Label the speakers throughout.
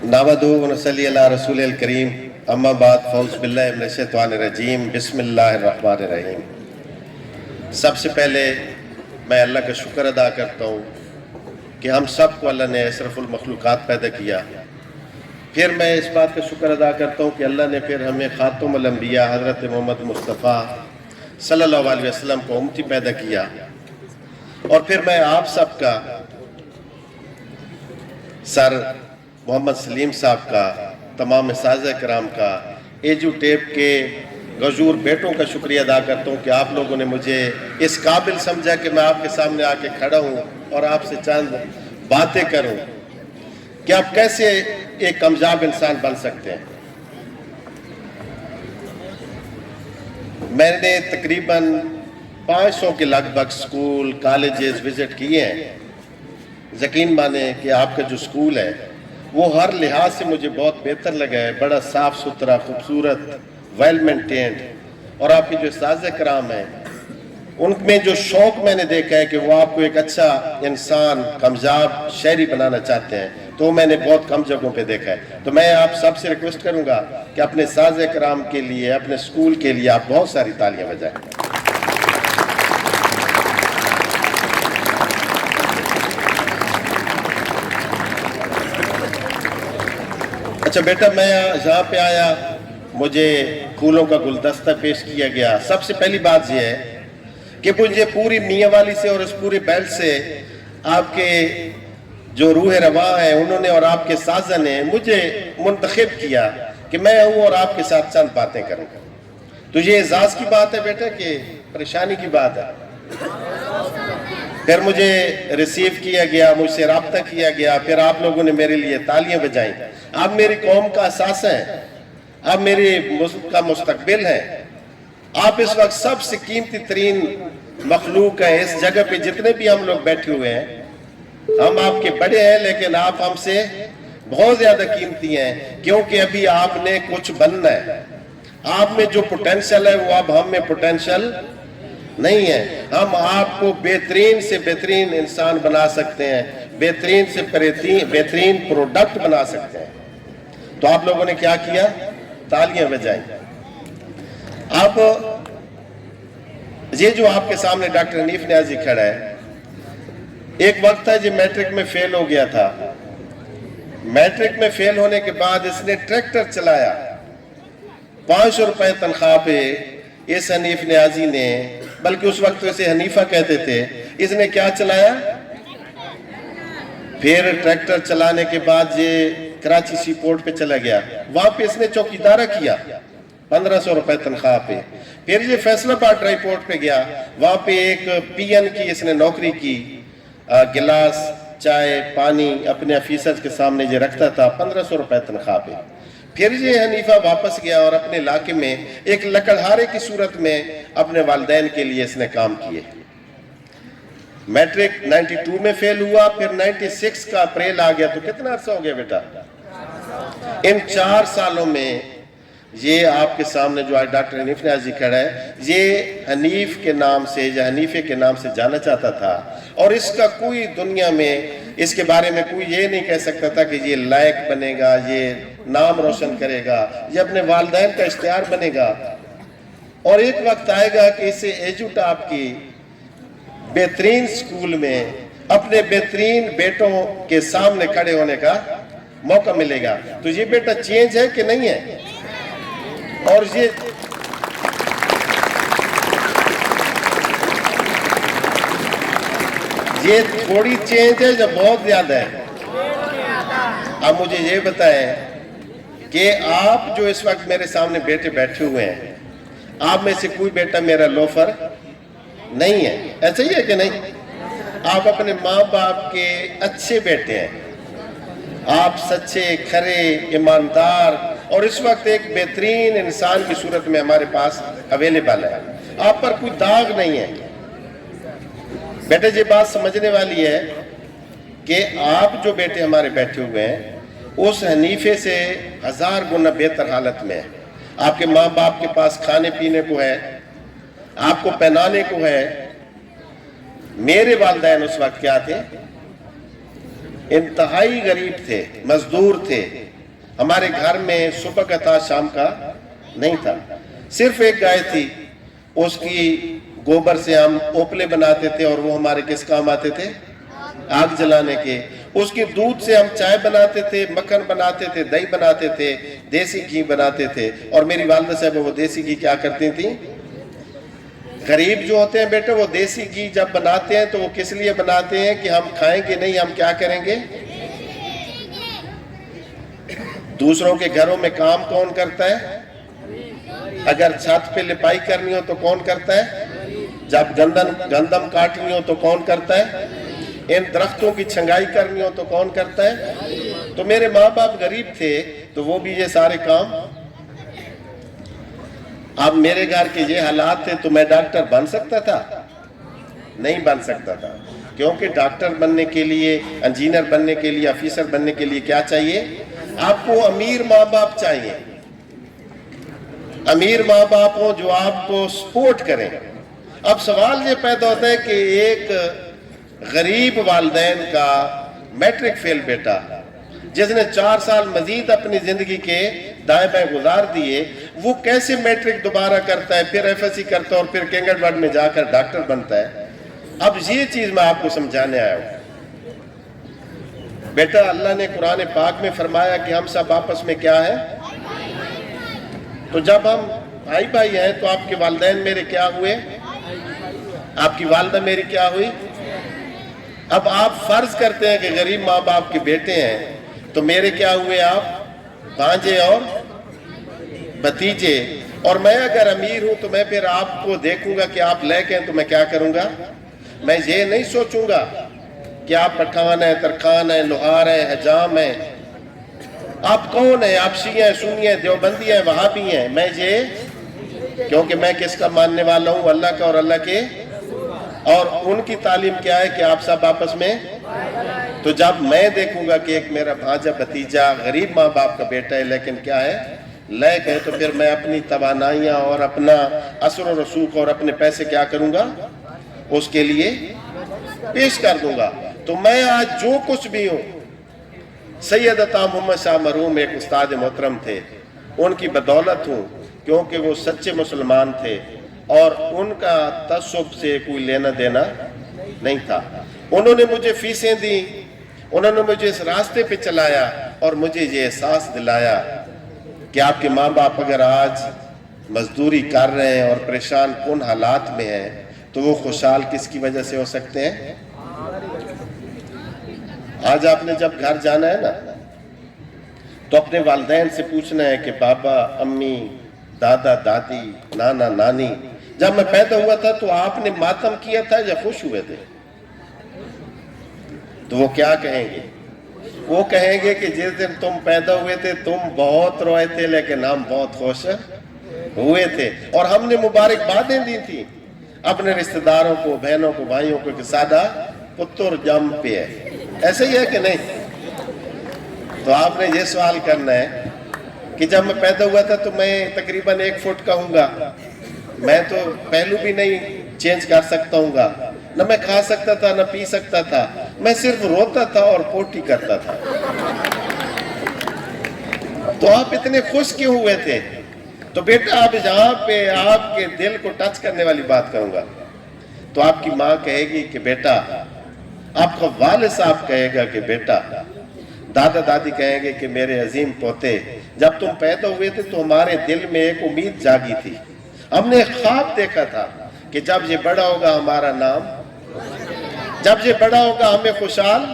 Speaker 1: نحمدہ و نصلی علی رسول الکریم اما بعد فاعوذ باللہ من الشیطان الرجیم بسم اللہ الرحمن الرحیم۔ سب سے پہلے میں اللہ کا شکر ادا کرتا ہوں کہ ہم سب کو اللہ نے اشرف المخلوقات پیدا کیا۔ پھر میں اس بات کا شکر ادا کرتا ہوں کہ اللہ نے پھر ہمیں خاتم الانبیاء حضرت محمد مصطفیٰ صلی اللہ علیہ وسلم کو امتی پیدا کیا۔ اور پھر میں آپ سب کا سر محمد سلیم صاحب کا، تمام اساتذہ کرام کا، ایجو ٹیپ کے غیور بیٹوں کا شکریہ ادا کرتا ہوں کہ آپ لوگوں نے مجھے اس قابل سمجھا کہ میں آپ کے سامنے آ کے کھڑا ہوں اور آپ سے چند باتیں کروں کہ آپ کیسے ایک کامیاب انسان بن سکتے ہیں۔ میں نے تقریباً 500 کے لگ بھگ سکول کالجز وزٹ کیے ہیں۔ یقین مانیں کہ آپ کا جو سکول ہے وہ ہر لحاظ سے مجھے بہت بہتر لگا ہے، بڑا صاف ستھرا، خوبصورت، ویل مینٹینڈ، اور آپ کے جو اساتذہ کرام ہیں ان میں جو شوق میں نے دیکھا ہے کہ وہ آپ کو ایک اچھا انسان، کامیاب شہری بنانا چاہتے ہیں، تو میں نے بہت کم جگہوں پہ دیکھا ہے۔ تو میں آپ سب سے ریکویسٹ کروں گا کہ اپنے اساتذہ کرام کے لیے، اپنے سکول کے لیے آپ بہت ساری تالیاں بجائیں۔ اچھا بیٹا، میں یہاں پہ آیا، مجھے پھولوں کا گلدستہ پیش کیا گیا۔ سب سے پہلی بات یہ ہے کہ مجھے پوری میاں والی سے اور اس پورے بیلٹ سے آپ کے جو روح رواں ہیں انہوں نے اور آپ کے اساتذہ نے مجھے منتخب کیا کہ میں ہوں اور آپ کے ساتھ چند باتیں کروں۔ تو یہ اعزاز کی بات ہے بیٹا کہ پریشانی کی بات ہے؟ پھر مجھے ریسیو کیا گیا، مجھ سے رابطہ کیا گیا، پھر آپ لوگوں نے میرے لیے تالیاں بجائیں۔ آپ میری قوم کا اساس ہیں، آپ میرے ملک کا مستقبل ہیں، آپ اس وقت سب سے قیمتی ترین مخلوق ہیں اس جگہ پہ۔ جتنے بھی ہم لوگ بیٹھے ہوئے ہیں، ہم آپ کے بڑے ہیں لیکن آپ ہم سے بہت زیادہ قیمتی ہیں، کیونکہ ابھی آپ نے کچھ بننا ہے۔ آپ میں جو پوٹینشل ہے وہ اب ہم میں پوٹینشل نہیں ہے۔ ہم آپ کو بہترین سے بہترین انسان بنا سکتے ہیں، بہترین سے بہترین پروڈکٹ بنا سکتے ہیں۔ تو آپ لوگوں نے کیا کیا؟ تالیاں بجائیں۔ اب یہ جو آپ کے سامنے ڈاکٹر حنیف نیازی کھڑا ہے، ایک وقت تھا جو میٹرک میں فیل ہو گیا تھا۔ میٹرک میں فیل ہونے کے بعد اس نے ٹریکٹر چلایا، 500 روپے تنخواہ پہ اس حنیف نیازی نے، بلکہ اس وقت اسے حنیفہ کہتے تھے، اس نے کیا چلایا؟ پھر ٹریکٹر چلانے کے بعد یہ کراچی سی پورٹ پہ چلا گیا، وہاں پہ اس نے چوکیدارہ کیا 1500 روپے تنخواہ پہ۔ پھر یہ فیصل آباد ڈرائی پورٹ پہ گیا، وہاں پہ ایک پی این کی اس نے نوکری کی، گلاس چائے پانی اپنے آفیسرز کے سامنے یہ رکھتا تھا 1500 روپے تنخواہ پہ۔ پھر یہ حنیفہ واپس گیا اور اپنے علاقے میں ایک لکڑہارے کی صورت میں اپنے والدین کے لیے اس نے کام کیے۔ میٹرک 92 میں فیل ہوا، پھر 96 کا اپریل آ گیا، تو کتنا عرصہ ہو گیا بیٹا؟ ان 4 سالوں میں یہ آپ کے سامنے جو آج ڈاکٹر حنیف نیازی کھڑا ہے، یہ حنیف کے نام سے یا حنیفے کے نام سے جانا چاہتا تھا، اور اس کا کوئی دنیا میں اس کے بارے میں کوئی یہ نہیں کہہ سکتا تھا کہ یہ لائق بنے گا، یہ نام روشن کرے گا، یہ اپنے والدین کا اشتہار بنے گا۔ اور ایک وقت آئے گا کہ اسے ایجو ٹاپ کی بہترین سکول میں اپنے بہترین بیٹوں کے سامنے کھڑے ہونے کا موقع ملے گا۔ تو یہ بیٹا چینج ہے کہ نہیں ہے؟ اور یہ تھوڑی چینج ہے یا بہت زیادہ ہے؟ اب مجھے یہ بتائیں کہ آپ جو اس وقت میرے سامنے بیٹے بیٹھے ہوئے ہیں، آپ میں سے کوئی بیٹا میرا لوفر نہیں ہے، ایسا ہی ہے کہ نہیں؟ آپ اپنے ماں باپ کے اچھے بیٹے ہیں، آپ سچے، کھرے، ایماندار، اور اس وقت ایک بہترین انسان کی صورت میں ہمارے پاس اویلیبل ہے، آپ پر کوئی داغ نہیں ہے۔ بیٹے یہ بات سمجھنے والی ہے کہ آپ جو بیٹے ہمارے بیٹھے ہوئے ہیں اس حنیفے سے 1000 گنا بہتر حالت میں ہے۔ آپ کے ماں باپ کے پاس کھانے پینے کو ہے، آپ کو پہنانے کو ہے۔ میرے والدین اس وقت کیا تھے؟ انتہائی غریب تھے، مزدور تھے، ہمارے گھر میں صبح کا تھا شام کا نہیں تھا، صرف ایک گائے تھی، اس کی گوبر سے ہم اوپلے بناتے تھے اور وہ ہمارے کس کام آتے تھے؟ آگ جلانے کے۔ اس کے دودھ سے ہم چائے بناتے تھے، مکھن بناتے تھے، دہی بناتے تھے، دیسی گھی بناتے تھے۔ اور میری والدہ صاحب وہ دیسی گھی کیا کرتی تھیں؟ غریب جو ہوتے ہیں بیٹے وہ دیسی گھی جب بناتے ہیں تو وہ کس لیے بناتے ہیں کہ ہم کھائیں گے نہیں، ہم کیا کریں گے؟ دوسروں کے گھروں میں کام کون کرتا ہے؟ اگر چھت پہ لپائی کرنی ہو تو کون کرتا ہے؟ جب گندم کاٹنی ہو تو کون کرتا ہے؟ ان درختوں کی چھنگائی کرنی ہو تو کون کرتا ہے؟ تو میرے ماں باپ غریب تھے تو وہ بھی یہ سارے کام۔ اب میرے گھر کے یہ حالات تھے تو میں ڈاکٹر بن سکتا تھا؟ نہیں بن سکتا تھا، کیونکہ ڈاکٹر بننے کے لیے، انجینئر بننے کے لیے، آفیسر بننے کے لیے کیا چاہیے؟ آپ کو امیر ماں باپ چاہیے، امیر ماں باپ ہوں جو آپ کو سپورٹ کریں۔ اب سوال یہ پیدا ہوتا ہے کہ ایک غریب والدین کا میٹرک فیل بیٹا جس نے 4 سال مزید اپنی زندگی کے دائیں بائیں گزار دیے، وہ کیسے میٹرک دوبارہ کرتا ہے، پھر ایف ایس سی کرتا ہے اور پھر کنگن ورڈ میں جا کر ڈاکٹر بنتا ہے؟ اب یہ چیز میں آپ کو سمجھانے آیا ہوں۔ بیٹا اللہ نے قرآن پاک میں فرمایا کہ ہم سب آپس میں کیا ہے؟ تو جب ہم بھائی بھائی ہیں تو آپ کے والدین میرے کیا ہوئے؟ آپ کی والدہ میری کیا ہوئی؟ اب آپ فرض کرتے ہیں کہ غریب ماں باپ کے بیٹے ہیں تو میرے کیا ہوئے؟ آپ بھانجے اور بھتیجے۔ اور میں اگر امیر ہوں تو میں پھر آپ کو دیکھوں گا کہ آپ لے کے تو میں کیا کروں گا؟ میں یہ نہیں سوچوں گا کہ آپ پٹھان ہیں، ترکھان ہیں، لوہار ہیں، حجام ہیں، آپ کون ہیں؟ آپ شیعہ ہیں، سنی ہیں، دیوبندی ہیں، وہابی ہیں؟ میں یہ، کیونکہ میں کس کا ماننے والا ہوں؟ اللہ کا اور اللہ کے۔ اور ان کی تعلیم کیا ہے کہ آپ سب آپس میں۔ تو جب میں دیکھوں گا کہ ایک میرا بھانجا بھتیجا غریب ماں باپ کا بیٹا ہے لیکن کیا ہے؟ لائق ہے، تو پھر میں اپنی توانائیاں اور اپنا اثر و رسوخ اور اپنے پیسے کیا کروں گا؟ اس کے لیے پیش کر دوں گا۔ تو میں آج جو کچھ بھی ہوں، سید عطا محمد شاہ مرحوم ایک استاد محترم تھے، ان کی بدولت ہوں، کیونکہ وہ سچے مسلمان تھے اور ان کا تعصب سے کوئی لینا دینا نہیں تھا۔ انہوں نے مجھے فیسیں دی، انہوں نے مجھے اس راستے پہ چلایا اور مجھے یہ احساس دلایا کہ آپ کے ماں باپ اگر آج مزدوری کر رہے ہیں اور پریشان کن حالات میں ہیں تو وہ خوشحال کس کی وجہ سے ہو سکتے ہیں؟ آج آپ نے جب گھر جانا ہے نا تو اپنے والدین سے پوچھنا ہے کہ بابا، امی، دادا، دادی، نانا، نانی، جب میں پیدا ہوا تھا تو آپ نے ماتم کیا تھا یا خوش ہوئے تھے؟ تو وہ کیا کہیں گے؟ وہ کہیں گے کہ جس دن تم پیدا ہوئے تھے تم بہت روئے تھے لیکن ہم بہت خوش ہوئے تھے، اور ہم نے مبارکبادیں دی تھی اپنے رشتہ داروں کو، بہنوں کو، بھائیوں کو کہ سادہ پتر جم پہ ہے۔ ایسے ہی ہے کہ نہیں؟ تو آپ نے یہ سوال کرنا ہے کہ جب میں پیدا ہوا تھا تو میں تقریباً 1 فٹ کا ہوں گا، میں تو پہلو بھی نہیں چینج کر سکتا ہوں گا، نہ میں کھا سکتا تھا نہ پی سکتا تھا، میں صرف روتا تھا اور پوٹی کرتا تھا۔ تو آپ اتنے خوش کیوں ہوئے تھے؟ تو بیٹا اب یہاں پہ آپ کے دل کو ٹچ کرنے والی بات کروں گا۔ تو آپ کی ماں کہے گی کہ بیٹا، آپ کا والد صاحب کہے گا کہ بیٹا، دادا دادی کہیں گے کہ میرے عظیم پوتے، جب تم پیدا ہوئے تھے تو ہمارے دل میں ایک امید جاگی تھی، ہم نے ایک خواب دیکھا تھا کہ جب یہ بڑا ہوگا ہمارا نام، جب یہ بڑا ہوگا ہمیں خوشحال،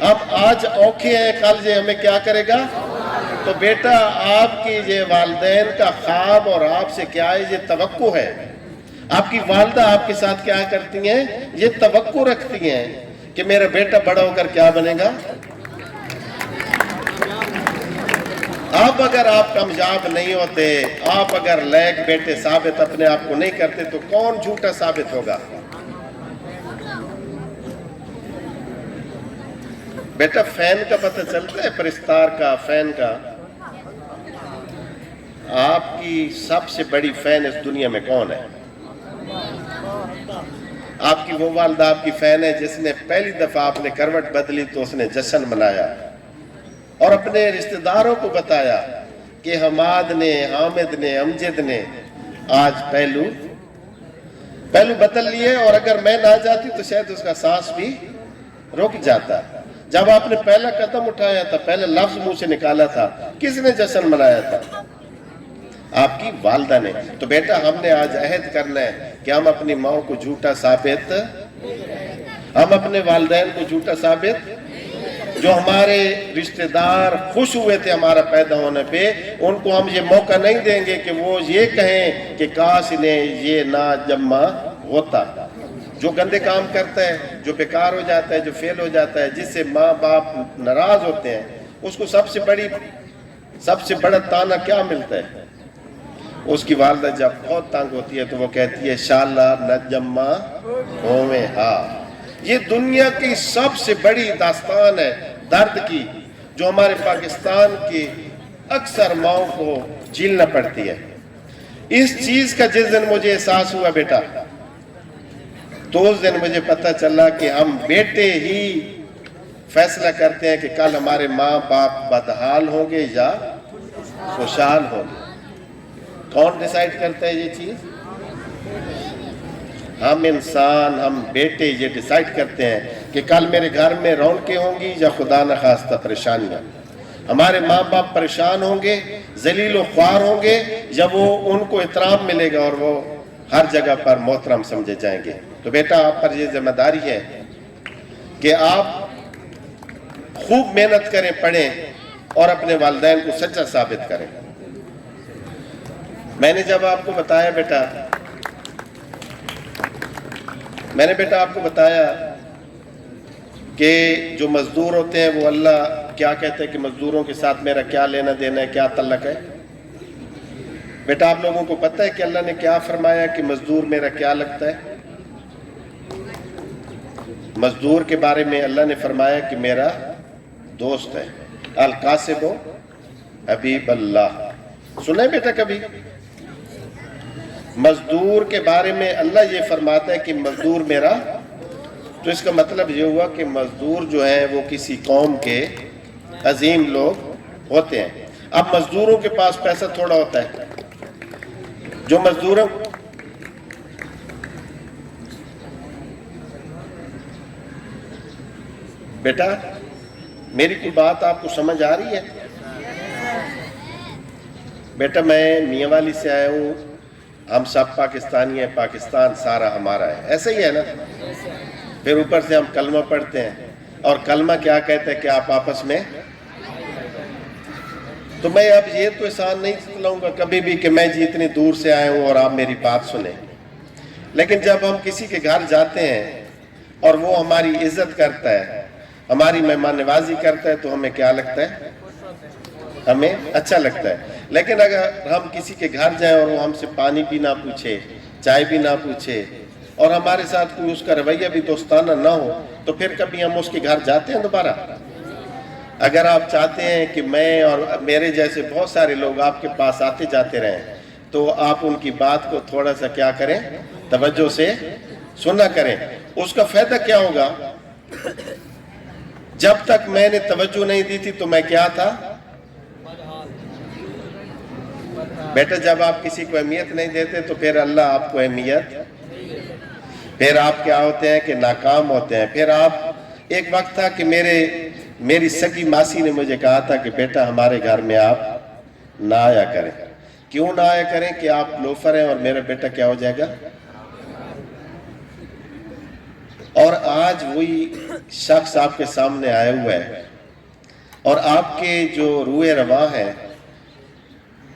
Speaker 1: اب آج اوکھے ہیں کل یہ ہمیں کیا کرے گا؟ تو بیٹا آپ کی یہ والدین کا خواب اور آپ سے کیا ہے؟ یہ توقع ہے۔ آپ کی والدہ آپ کے ساتھ کیا کرتی ہیں؟ یہ توقع رکھتی ہیں کہ میرا بیٹا بڑا ہو کر کیا بنے گا۔ اب اگر آپ کامیاب نہیں ہوتے، آپ اگر لائق بیٹے ثابت اپنے آپ کو نہیں کرتے تو کون جھوٹا ثابت ہوگا؟ بیٹا فین کا پتہ چلتا ہے، پرستار کا، فین کا؟ آپ کی سب سے بڑی فین اس دنیا میں کون ہے؟ آپ کی وہ والدہ آپ کی فین ہے جس نے پہلی دفعہ آپ نے کروٹ بدلی تو اس نے جشن منایا، اور اپنے رشتہ داروں کو بتایا کہ حماد نے، حامد نے، امجد نے آج پہلو بدل لیے، اور اگر میں نہ جاتی تو شاید اس کا سانس بھی رک جاتا۔ جب آپ نے پہلا قدم اٹھایا تھا، پہلا لفظ منہ سے نکالا تھا، کس نے جشن منایا تھا؟ آپ کی والدہ نے۔ تو بیٹا ہم نے آج عہد کرنا ہے کہ ہم اپنی ماں کو جھوٹا ثابت، ہم اپنے والدین کو جھوٹا ثابت، جو ہمارے رشتہ دار خوش ہوئے تھے ہمارا پیدا ہونے پہ، ان کو ہم یہ موقع نہیں دیں گے کہ وہ یہ کہیں کہ کاش انہیں یہ نہ جمع ہوتا۔ جو گندے کام کرتا ہے، جو بیکار ہو جاتا ہے، جو فیل ہو جاتا ہے، جس سے ماں باپ ناراض ہوتے ہیں، اس کو سب سے بڑا تانا کیا ملتا ہے؟ اس کی والدہ جب بہت تنگ ہوتی ہے تو وہ کہتی ہے شاءاللہ نہ جمع ہوئے ہاں۔ یہ دنیا کی سب سے بڑی داستان ہے درد کی، جو ہمارے پاکستان کی اکثر ماؤں کو جھیلنا پڑتی ہے۔ اس چیز کا جس دن مجھے احساس ہوا بیٹا، تو اس دن مجھے پتہ چلا کہ ہم بیٹے ہی فیصلہ کرتے ہیں کہ کل ہمارے ماں باپ بدحال ہوں گے یا خوشحال ہوں گے۔ کون ڈیسائیڈ کرتا ہے یہ چیز؟ ہم انسان، ہم بیٹے یہ ڈیسائیڈ کرتے ہیں کہ کل میرے گھر میں رونقیں ہوں گی یا خدا نخواستہ پریشانیاں۔ ہمارے ماں باپ پریشان ہوں گے، ذلیل و خوار ہوں گے، یا وہ ان کو احترام ملے گا اور وہ ہر جگہ پر محترم سمجھے جائیں گے۔ تو بیٹا آپ پر یہ ذمہ داری ہے کہ آپ خوب محنت کریں، پڑھیں اور اپنے والدین کو سچا ثابت کریں۔ میں نے جب آپ کو بتایا بیٹا، میں نے بیٹا آپ کو بتایا کہ جو مزدور ہوتے ہیں وہ اللہ کیا کہتے ہیں کہ مزدوروں کے ساتھ میرا کیا لینا دینا ہے، کیا تعلق ہے؟ بیٹا آپ لوگوں کو پتہ ہے کہ اللہ نے کیا فرمایا کہ مزدور میرا کیا لگتا ہے؟ مزدور کے بارے میں اللہ نے فرمایا کہ میرا دوست ہے، القاسب حبیب اللہ۔ سنیں بیٹا کبھی؟ مزدور کے بارے میں اللہ یہ فرماتا ہے کہ مزدور میرا، تو اس کا مطلب یہ ہوا کہ مزدور جو ہیں وہ کسی قوم کے عظیم لوگ ہوتے ہیں۔ اب مزدوروں کے پاس پیسہ تھوڑا ہوتا ہے، جو مزدوروں بیٹا میری کوئی بات آپ کو سمجھ آ رہی ہے؟ بیٹا میں میاں والی سے آیا ہوں، ہم سب پاکستانی ہیں، پاکستان سارا ہمارا ہے، ایسا ہی ہے نا؟ پھر اوپر سے ہم کلمہ پڑھتے ہیں، اور کلمہ کیا کہتا ہے کہ آپ آپس میں، تو میں اب یہ تو احسان نہیں سناؤں گا کبھی بھی کہ میں جی اتنی دور سے آیا ہوں اور آپ میری بات سنیں، لیکن جب ہم کسی کے گھر جاتے ہیں اور وہ ہماری عزت کرتا ہے، ہماری مہمان نوازی کرتا ہے، تو ہمیں کیا لگتا ہے؟ ہمیں اچھا لگتا ہے۔ لیکن اگر ہم کسی کے گھر جائیں اور وہ ہم سے پانی بھی نہ پوچھے، چائے بھی نہ پوچھے، اور ہمارے ساتھ کوئی اس کا رویہ بھی دوستانہ نہ ہو، تو پھر کبھی ہم اس کے گھر جاتے ہیں دوبارہ؟ اگر آپ چاہتے ہیں کہ میں اور میرے جیسے بہت سارے لوگ آپ کے پاس آتے جاتے رہیں، تو آپ ان کی بات کو تھوڑا سا کیا کریں؟ توجہ سے سنا کریں۔ اس کا فائدہ کیا ہوگا؟ جب تک میں نے توجہ نہیں دی تھی تو میں کیا تھا؟ بیٹا جب آپ کسی کو اہمیت نہیں دیتے تو پھر اللہ آپ کو اہمیت، پھر آپ کیا ہوتے ہیں کہ ناکام ہوتے ہیں۔ پھر آپ، ایک وقت تھا کہ میری سگی ماسی نے مجھے کہا تھا کہ بیٹا ہمارے گھر میں آپ نہ آیا کریں۔ کیوں نہ آیا کریں؟ کہ آپ لوفر ہیں اور میرا بیٹا کیا ہو جائے گا؟ اور آج وہی شخص آپ کے سامنے آیا ہوا ہے، اور آپ کے جو روح رواں ہیں،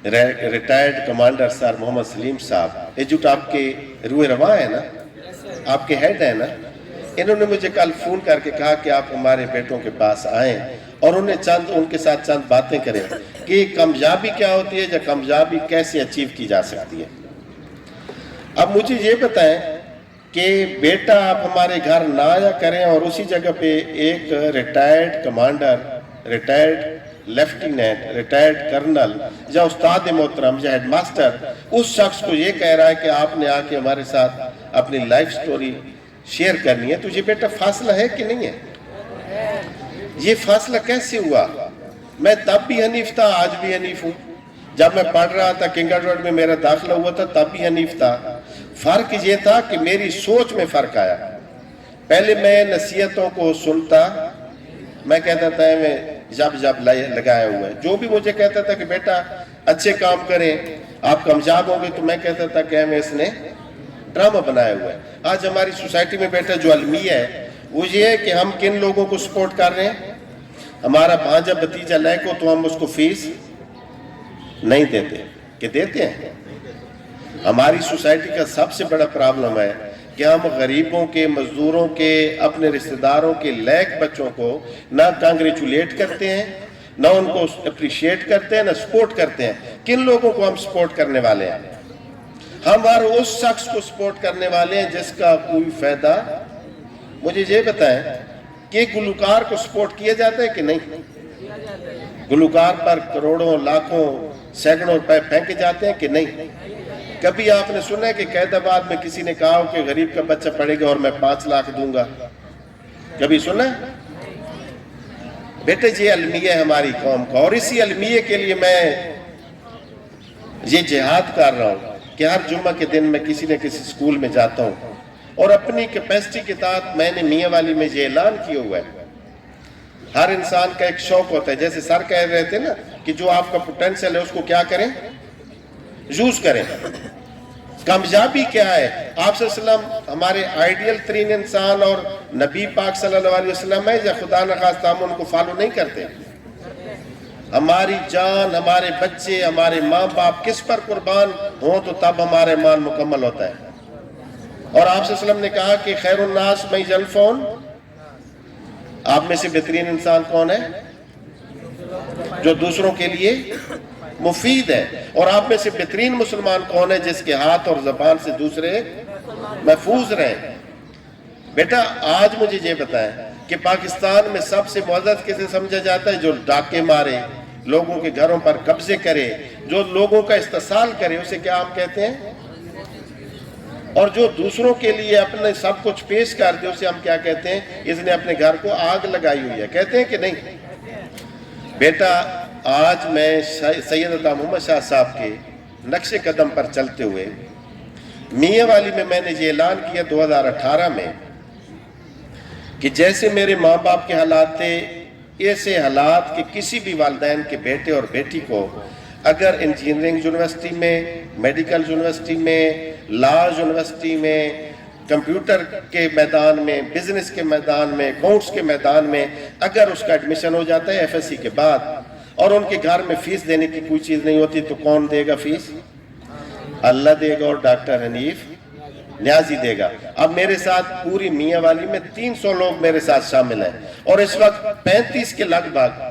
Speaker 1: ریٹائرڈ کمانڈر سر محمد سلیم صاحب، ایجوٹ آپ کے روح رواں ہیں نا، آپ کے ہیڈ ہیں نا، انہوں نے مجھے کل فون کر کے کہا کہ آپ ہمارے بیٹوں کے پاس آئیں اور ان کے ساتھ چند باتیں کریں کہ کامیابی کیا ہوتی ہے یا کامیابی کیسے اچیو کی جا سکتی ہے۔ اب مجھے یہ بتائیں کہ بیٹا آپ ہمارے گھر نہ آیا کریں، اور اسی جگہ پہ ایک retired commander, retired lieutenant, retired colonel یا استاد محترم یا ہیڈ ماسٹر اس شخص کو یہ کہہ رہا ہے کہ آپ نے آ کے ہمارے ساتھ اپنی لائف سٹوری شیئر کرنی ہے، تو یہ بیٹا فاصلہ ہے کہ نہیں ہے؟ یہ فاصلہ کیسے ہوا؟ میں تب بھی حنیف تھا، آج بھی حنیف ہوں. جب میں پڑھ رہا تھا کنگن روڈ میں میرا داخلہ ہوا تھا تب بھی حنیف تھا. فرق یہ تھا کہ میری سوچ میں فرق آیا. پہلے میں نصیحتوں کو سنتا، میں کہتا تھا میں جب لگایا ہوا ہے. جو بھی مجھے کہتا تھا کہ بیٹا اچھے کام کریں آپ کامیاب ہوں گے، تو میں کہتا تھا کہ ہمیں اس نے ڈرامہ بنایا ہوا ہے. آج ہماری سوسائٹی میں بیٹا جو المیہ ہے وہ یہ ہے کہ ہم کن لوگوں کو سپورٹ کر رہے ہیں. ہمارا بھانجا بھتیجا لائق ہو تو ہم اس کو فیس نہیں دیتے کہ دیتے ہیں. ہماری سوسائٹی کا سب سے بڑا پرابلم ہے کہ ہم غریبوں کے، مزدوروں کے، اپنے رشتہ داروں کے لائق بچوں کو نہ کانگریچولیٹ کرتے ہیں، نہ ان کو اپریشیٹ کرتے ہیں، نہ سپورٹ کرتے ہیں. کن لوگوں کو ہم سپورٹ کرنے والے ہیں؟ ہم ہر اس شخص کو سپورٹ کرنے والے ہیں جس کا کوئی فائدہ. مجھے یہ بتائیں کہ گلوکار کو سپورٹ کیا جاتا ہے کہ نہیں؟ گلوکار پر کروڑوں، لاکھوں، سینکڑوں روپے پھینکے جاتے ہیں کہ نہیں؟ کبھی آپ نے سنا ہے کہ قید آباد میں کسی نے کہا ہو کہ غریب کا بچہ پڑھے گا اور میں 5 لاکھ دوں گا؟ کبھی سنا ہے؟ بیٹے یہ المیہ ہے ہماری قوم کا، اور اسی المیہ کے لیے میں یہ جہاد کر رہا ہوں کہ ہر جمعہ کے دن میں کسی نہ کسی سکول میں جاتا ہوں اور اپنی کیپیسٹی کے تحت میں نے میاں والی میں یہ اعلان کیا ہوا ہے. ہر انسان کا ایک شوق ہوتا ہے، جیسے سر کہہ رہے تھے نا کہ جو آپ کا پوٹینشل ہے اس کو کیا کریں؟ یوز کریں. کامیابی کیا ہے؟ آپ صلی اللہ علیہ وسلم ہمارے آئیڈیل ترین انسان اور نبی پاک صلی اللہ علیہ وسلم ہے، یا خدا نخواستہ ہم ان کو فالو نہیں کرتے؟ ہماری جان، ہمارے بچے، ہمارے ماں باپ کس پر قربان ہوں تو تب ہمارا ایمان مکمل ہوتا ہے. اور آپ صلی اللہ علیہ وسلم نے کہا کہ خیر الناس من یلفون، آپ میں سے بہترین انسان کون ہے؟ جو دوسروں کے لیے مفید ہے. اور آپ میں سے بہترین مسلمان کون ہے؟ جس کے ہاتھ اور زبان سے دوسرے محفوظ رہیں. بیٹا آج مجھے یہ بتائیں کہ پاکستان میں سب سے معزز کسے سمجھا جاتا ہے؟ جو ڈاکے مارے، لوگوں کے گھروں پر قبضے کرے، جو لوگوں کا استحصال کرے، اسے کیا ہم کہتے ہیں؟ اور جو دوسروں کے لیے اپنے سب کچھ پیش کر دے اسے ہم کیا کہتے ہیں؟ اس نے اپنے گھر کو آگ لگائی ہوئی ہے. کہتے ہیں کہ نہیں؟ بیٹا آج میں سید عطا محمد شاہ صاحب کے نقش قدم پر چلتے ہوئے میاں والی میں نے یہ اعلان کیا 2018 میں کہ جیسے میرے ماں باپ کے حالات تھے، ایسے حالات کہ کسی بھی والدین کے بیٹے اور بیٹی کو اگر انجینئرنگ یونیورسٹی میں، میڈیکل یونیورسٹی میں، لا یونیورسٹی میں، کمپیوٹر کے میدان میں، بزنس کے میدان میں، اکاؤنٹس کے میدان میں اگر اس کا ایڈمیشن ہو جاتا ہے ایف ایس سی کے بعد، اور ان کے گھر میں فیس دینے کی کوئی چیز نہیں ہوتی، تو کون دے گا فیس؟ اللہ دے گا اور ڈاکٹر حنیف نیازی دے گا. اب میرے ساتھ پوری میاں والی میں 300 لوگ میرے ساتھ شامل ہیں، اور اس وقت 35 کے لگ بھگ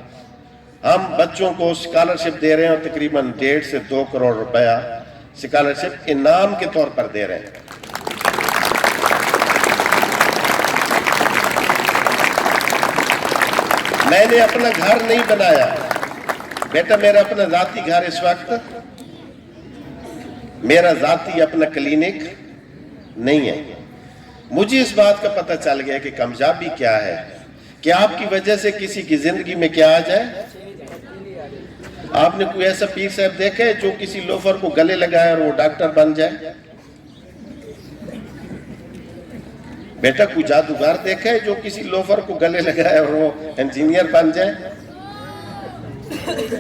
Speaker 1: ہم بچوں کو سکالرشپ دے رہے ہیں، اور تقریباً 1.5 سے 2 کروڑ روپیہ سکالرشپ انعام کے طور پر دے رہے ہیں. میں نے اپنا گھر نہیں بنایا بیٹا، میرا اپنا ذاتی گھر اس وقت، میرا ذاتی اپنا کلینک نہیں ہے. مجھے اس بات کا پتہ چل گیا کہ کامیابی کیا ہے، کہ آپ کی وجہ سے کسی کی زندگی میں کیا آ جائے. آپ نے کوئی ایسا پیر صاحب دیکھا ہے جو کسی لوفر کو گلے لگائے اور وہ ڈاکٹر بن جائے؟ بیٹا کوئی جادوگر دیکھا ہے جو کسی لوفر کو گلے لگائے اور وہ انجینئر بن جائے؟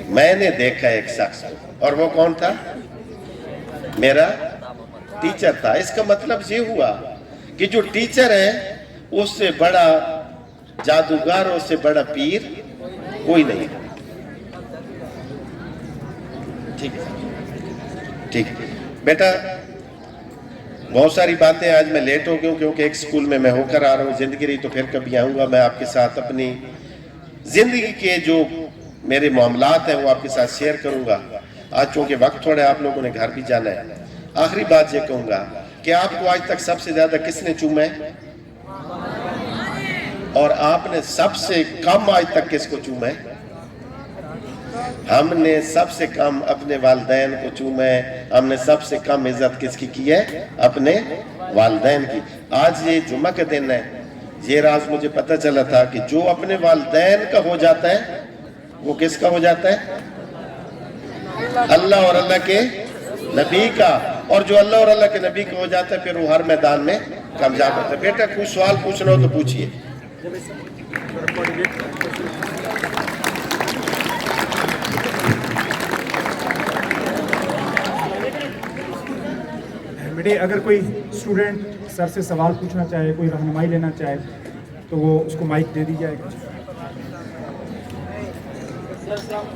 Speaker 1: میں نے دیکھا ایک شخص کو، اور وہ کون تھا؟ میرا ٹیچر تھا. اس کا مطلب یہ ہوا کہ جو ٹیچر ہے اس سے بڑا جادوگر، اس سے بڑا پیر کوئی نہیں. ٹھیک ہے بیٹا، بہت ساری باتیں آج میں لیٹ ہو گیا ہوں کیونکہ ایک سکول میں ہو کر آ رہا ہوں. زندگی رہی تو پھر کبھی آؤں گا، میں آپ کے ساتھ اپنی زندگی کے جو میرے معاملات ہیں وہ آپ کے ساتھ شیئر کروں گا. آج چونکہ وقت تھوڑا ہے، آپ لوگوں نے گھر بھی جانا ہے. آخری بات یہ کہوں گا کہ آپ کو آج تک سب سے زیادہ کس نے چوما ہے؟ اور آپ نے سب سے کم آج تک کس کو چوما ہے؟ ہم نے سب سے کم اپنے والدین کو چوما ہے. ہم نے سب سے کم عزت کس کی ہے؟ اپنے والدین کی. آج یہ جمعہ کا دن ہے، یہ راز مجھے پتہ چلا تھا کہ جو اپنے والدین کا ہو جاتا ہے وہ کس کا ہو جاتا ہے؟ اللہ اور اللہ کے نبی کا. اور جو اللہ اور اللہ کے نبی کا ہو جاتا ہے پھر وہ ہر میدان میں کامیاب ہوتا ہے. بیٹا کوئی سوال پوچھنا ہو تو پوچھئے.
Speaker 2: بیٹے اگر کوئی اسٹوڈنٹ سر سے سوال پوچھنا چاہے, کوئی رہنمائی لینا چاہے تو وہ اس کو مائک دے دی جائے گا.
Speaker 3: السلام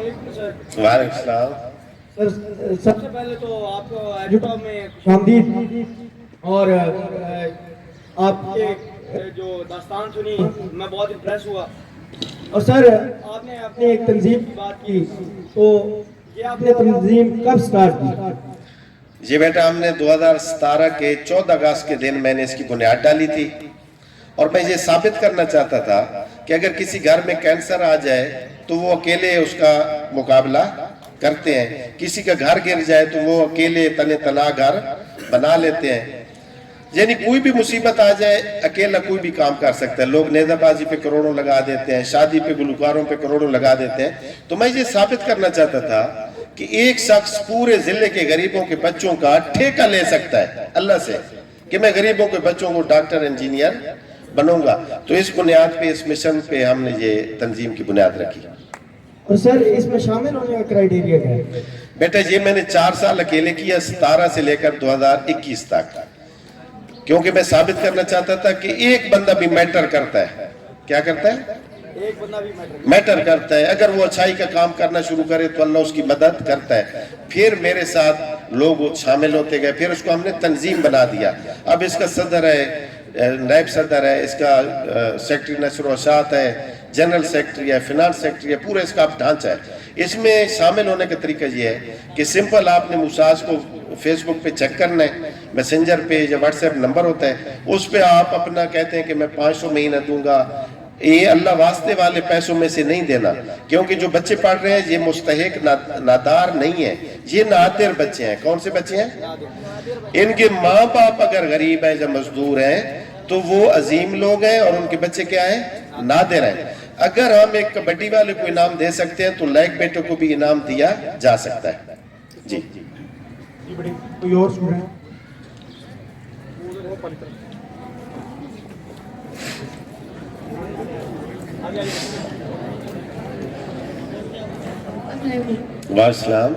Speaker 3: علیکم سر.
Speaker 1: وعلیکم السلام.
Speaker 3: سر سب سے پہلے تو آپ کو ایجوٹاپ میں خوش آمدید, اور آپ کے جو داستان سنی میں بہت امپریس ہوا. اور سر آپ نے اپنے ایک تنظیم کی بات کی, تو یہ آپ نے تنظیم کب سٹارٹ کی؟
Speaker 1: جی بیٹا ہم نے 2017 کے 14 اگست کے دن میں نے اس کی بنیاد ڈالی تھی, اور میں یہ ثابت کرنا چاہتا تھا کہ اگر کسی گھر میں کینسر آ جائے تو وہ اکیلے اس کا مقابلہ کرتے ہیں, کسی کا گھر گر جائے تو وہ اکیلے تنے تنا گھر بنا لیتے ہیں. یعنی کوئی بھی مصیبت آ جائے اکیلا کوئی بھی کام کر سکتا ہے. لوگ نیزہ بازی پہ کروڑوں لگا دیتے ہیں, شادی پہ گلوکاروں پہ کروڑوں لگا دیتے ہیں. تو میں یہ ثابت کرنا چاہتا تھا کہ ایک شخص پورے ضلع کے غریبوں کے بچوں کا ٹھیکہ لے سکتا ہے اللہ سے کہ میں غریبوں کے بچوں کو ڈاکٹر انجینئر بنوں گا. تو اس بنیاد پہ, اس مشن پہ ہم نے یہ تنظیم کی بنیاد رکھی.
Speaker 3: اور سر اس میں شامل ہونے کا کرائیٹیریا کیا ہے؟
Speaker 1: بیٹا یہ میں نے 4 سال اکیلے کیا, 17 سے لے کر 2021 تک, کیونکہ میں ثابت کرنا چاہتا تھا کہ ایک بندہ بھی میٹر کرتا ہے. کیا کرتا ہے؟
Speaker 3: ایک بندہ بھی
Speaker 1: میٹر کرتا ہے. اگر وہ اچھائی کا کام کرنا شروع کرے تو اللہ اس کی مدد کرتا ہے. پھر میرے ساتھ لوگ شامل ہوتے گئے, پھر اس کو ہم نے تنظیم بنا دیا. اب اس کا صدر ہے, نائب صدر ہے, اس کا سیکٹری نشر و اشاعت ہے, جنرل سیکٹری ہے, فنانس سیکٹری ہے, پورا اس کا ڈھانچہ ہے. اس میں شامل ہونے کا طریقہ یہ ہے کہ سمپل آپ نے موساز کو فیس بک پہ چیک کرنا ہے, میسنجر پہ یا واٹس ایپ نمبر ہوتا ہے, اس پہ آپ اپنا کہتے ہیں کہ میں 500 مہینہ دوں گا. یہ اللہ واسطے والے پیسوں میں سے نہیں دینا, کیونکہ جو بچے پڑھ رہے ہیں یہ مستحق نادار نہیں ہیں, یہ نادر بچے ہیں. کون سے بچے ہیں؟ ان کے ماں باپ اگر غریب ہیں یا مزدور ہیں تو وہ عظیم لوگ ہیں, اور ان کے بچے کیا ہیں؟ نادر ہیں. اگر ہم ایک کبڈی والے کو انعام دے سکتے ہیں تو لائک بیٹوں کو بھی انعام دیا جا سکتا ہے. جی
Speaker 2: کوئی اور اسٹوڈنٹ؟
Speaker 1: السلام.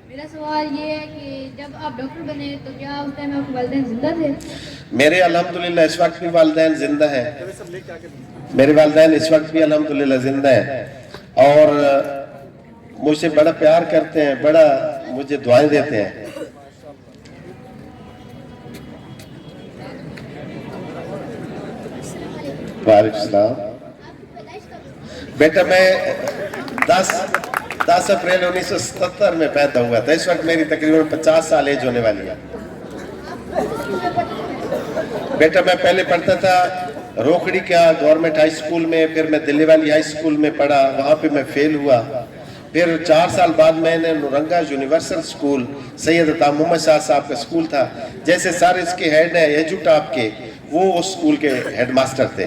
Speaker 4: میرا سوال یہ ہے کہ جب آپ ڈاکٹر بنے تو کیا اس ٹائم آپ کے والدین زندہ تھے؟
Speaker 1: میرے الحمدللہ اس وقت بھی والدین زندہ ہیں. میرے والدین اس وقت بھی الحمدللہ زندہ ہیں, اور مجھ سے بڑا پیار کرتے ہیں, بڑا مجھے دعائیں دیتے ہیں. وعلیکم السلام. بیٹا میں 10 اپریل 1977 میں پیدا ہوا تھا. اس وقت میری تقریباً 50 سال ایج ہونے والی ہے. بیٹا میں پہلے پڑھتا تھا روکڑی کا گورنمنٹ ہائی سکول میں, پھر میں دلی والی ہائی سکول میں پڑھا, وہاں پہ میں فیل ہوا. پھر 4 سال بعد میں نے نورنگا یونیورسل سکول, سید عطا محمد شاہ صاحب کا سکول تھا, جیسے سارے اس کے ہیڈ ہیں ایجوٹاپ کے, وہ اس سکول کے ہیڈ ماسٹر تھے.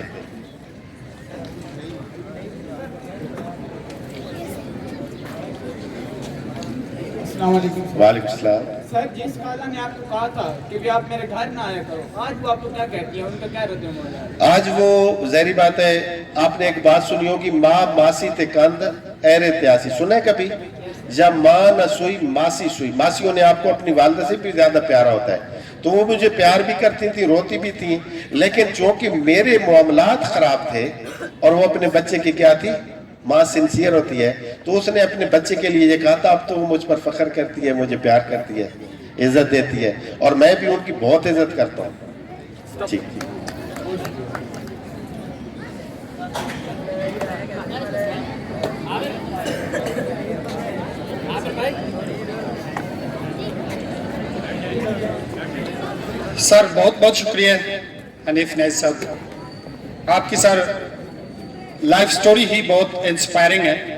Speaker 3: السلام علیکم.
Speaker 1: وعلیکم السلام.
Speaker 3: سر جس خالہ نے آپ کو کہا تھا کہ بھی آپ میرے گھر نہ آیا کرو, آج وہ آپ کو کیا کہتی ہیں, ان کا کیا رد عمل ہے؟
Speaker 1: آج وہ ظاہری بات ہے, آپ نے ایک بات سنی ہوگی, ماں ماسی تے کند ایرے تیاسی, سنا ہے کبھی؟ یا ماں نہ سوئی ماسی سوئی. ماسیوں نے آپ کو اپنی والدہ سے بھی زیادہ پیارا ہوتا ہے, تو وہ مجھے پیار بھی کرتی تھی, روتی بھی تھی, لیکن چونکہ میرے معاملات خراب تھے اور وہ اپنے بچے کی کیا تھی, ماں سنسیئر ہوتی ہے, تو اس نے اپنے بچے کے لیے یہ کہا تھا اب تو وہ مجھ پر فخر کرتی ہے, مجھے پیار کرتی ہے, عزت دیتی ہے, اور میں بھی ان کی بہت عزت کرتا ہوں. ٹھیک.
Speaker 5: سر بہت بہت شکریہ حنیف نیز صاحب, آپ کی سر لائف سٹوری ہی بہت انسپائرنگ ہے.